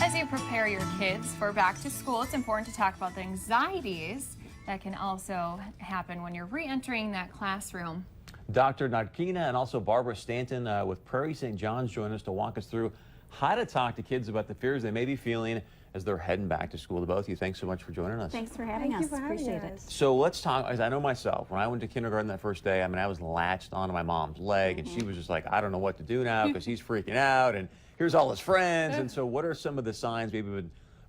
As you prepare your kids for back to school, it's important to talk about the anxieties that can also happen when you're re-entering that classroom. Dr. Nadkina and also Barbara Stanton with Prairie St. John's join us to walk us through how to talk to kids about the fears they may be feeling as they're heading back to school. To both of you, thanks so much for joining us. Thanks for having us. Appreciate it. So let's talk, as I know myself, when I went to kindergarten that first day, I mean, I was latched onto my mom's leg, and she was just like, I don't know what to do now because he's freaking out, and here's all his friends. And so what are some of the signs maybe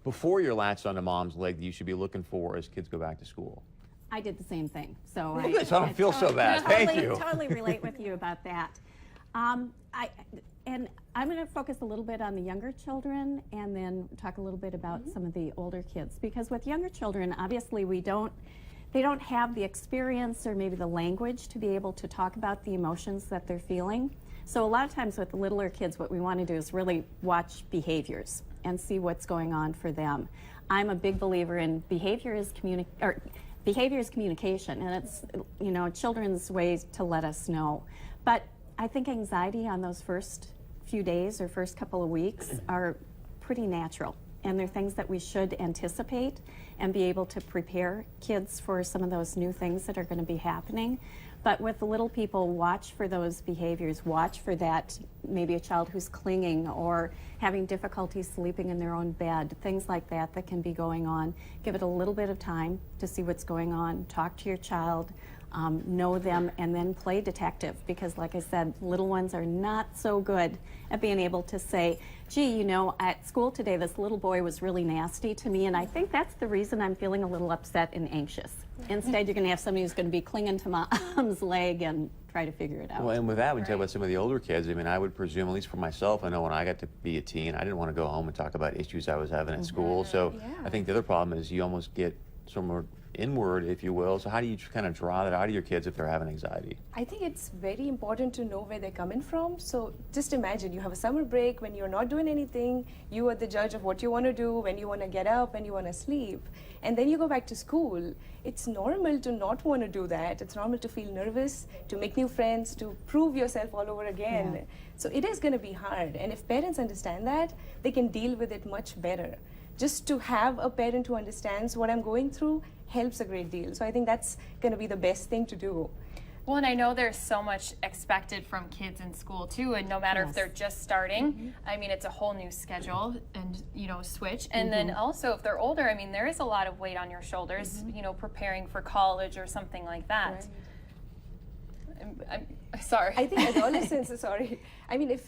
before you're latched onto mom's leg that you should be looking for as kids go back to school? I did the same thing. So I don't feel so bad. Thank you. Totally relate with you about that. And I'm going to focus a little bit on the younger children and then talk a little bit about some of the older kids. Because with younger children, obviously they don't have the experience or maybe the language to be able to talk about the emotions that they're feeling. So a lot of times with the littler kids, what we want to do is really watch behaviors and see what's going on for them. I'm a big believer in behavior is communication, and it's, you know, children's ways to let us know. But I think anxiety on those first few days or first couple of weeks are pretty natural, and they're things that we should anticipate and be able to prepare kids for some of those new things that are going to be happening. But with the little people, watch for those behaviors, watch for that, maybe a child who's clinging or having difficulty sleeping in their own bed, things like that that can be going on. Give it a little bit of time to see what's going on, talk to your child, know them, and then play detective, because like I said, little ones are not so good at being able to say, gee, you know, at school today this little boy was really nasty to me, and I think that's the reason I'm feeling a little upset and anxious. Instead, you're going to have somebody who's going to be clinging to mom's leg and try to figure it out. Well, and with that, we talk about some of the older kids. I mean, I would presume, at least for myself, I know when I got to be a teen, I didn't want to go home and talk about issues I was having at school. So I think the other problem is you almost get somewhere inward, if you will. So how do you kind of draw that out of your kids if they're having anxiety? I think it's very important to know where they're coming from. So just imagine you have a summer break when you're not doing anything. You are the judge of what you want to do, when you want to get up, when you want to sleep. And then you go back to school. It's normal to not want to do that. It's normal to feel nervous, to make new friends, to prove yourself all over again. Yeah. So it is going to be hard. And if parents understand that, they can deal with it much better. Just to have a parent who understands what I'm going through helps a great deal. So I think that's going to be the best thing to do. Well, and I know there's so much expected from kids in school too, and no matter if they're just starting, I mean, it's a whole new schedule and, you know, switch. And then also if they're older, I mean, there is a lot of weight on your shoulders, you know, preparing for college or something like that. I'm sorry. I think adolescents, sorry. I mean,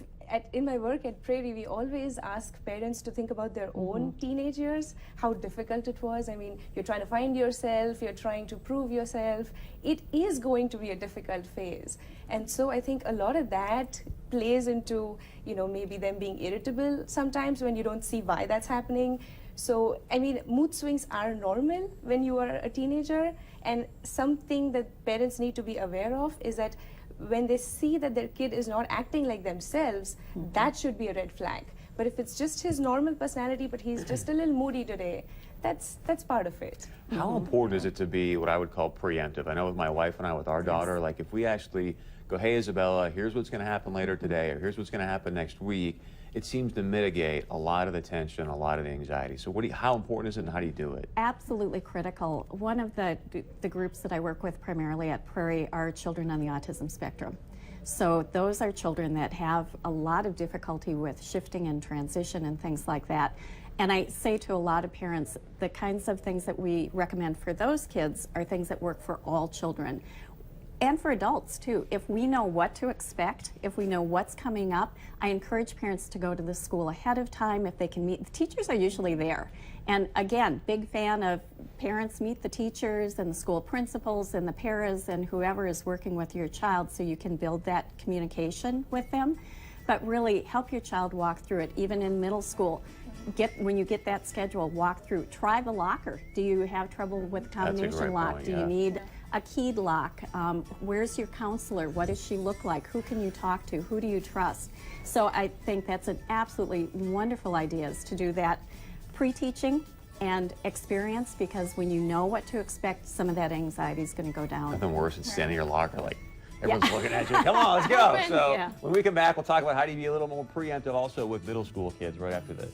in my work at Prairie, we always ask parents to think about their own teenage years, how difficult it was. I mean, you're trying to find yourself, you're trying to prove yourself. It is going to be a difficult phase. And so I think a lot of that plays into, you know, maybe them being irritable sometimes when you don't see why that's happening. So, I mean, mood swings are normal when you are a teenager, and something that parents need to be aware of is that when they see that their kid is not acting like themselves, that should be a red flag. But if it's just his normal personality, but he's just a little moody today, that's part of it. How important is it to be what I would call preemptive? I know with my wife and I, with our daughter, like if we actually go, hey, Isabella, here's what's going to happen later today, or here's what's going to happen next week, it seems to mitigate a lot of the tension, a lot of the anxiety. So how important is it, and how do you do it? Absolutely critical. One of the groups that I work with primarily at Prairie are children on the autism spectrum. So those are children that have a lot of difficulty with shifting and transition and things like that. And I say to a lot of parents, the kinds of things that we recommend for those kids are things that work for all children. And for adults too. If we know what to expect, if we know what's coming up, I encourage parents to go to the school ahead of time if they can meet. The teachers are usually there. And again, big fan of parents meet the teachers and the school principals and the paras and whoever is working with your child so you can build that communication with them. But really help your child walk through it, even in middle school. When you get that schedule, walk through. Try the locker. Do you have trouble with combination lock? Point, Do you need a keyed lock? Where's your counselor? What does she look like? Who can you talk to? Who do you trust? So I think that's an absolutely wonderful idea, is to do that pre-teaching and experience, because when you know what to expect, some of that anxiety is going to go down. Nothing worse than standing in your locker like everyone's looking at you. Come on, let's go. So when we come back, we'll talk about how do you be a little more preemptive also with middle school kids right after this.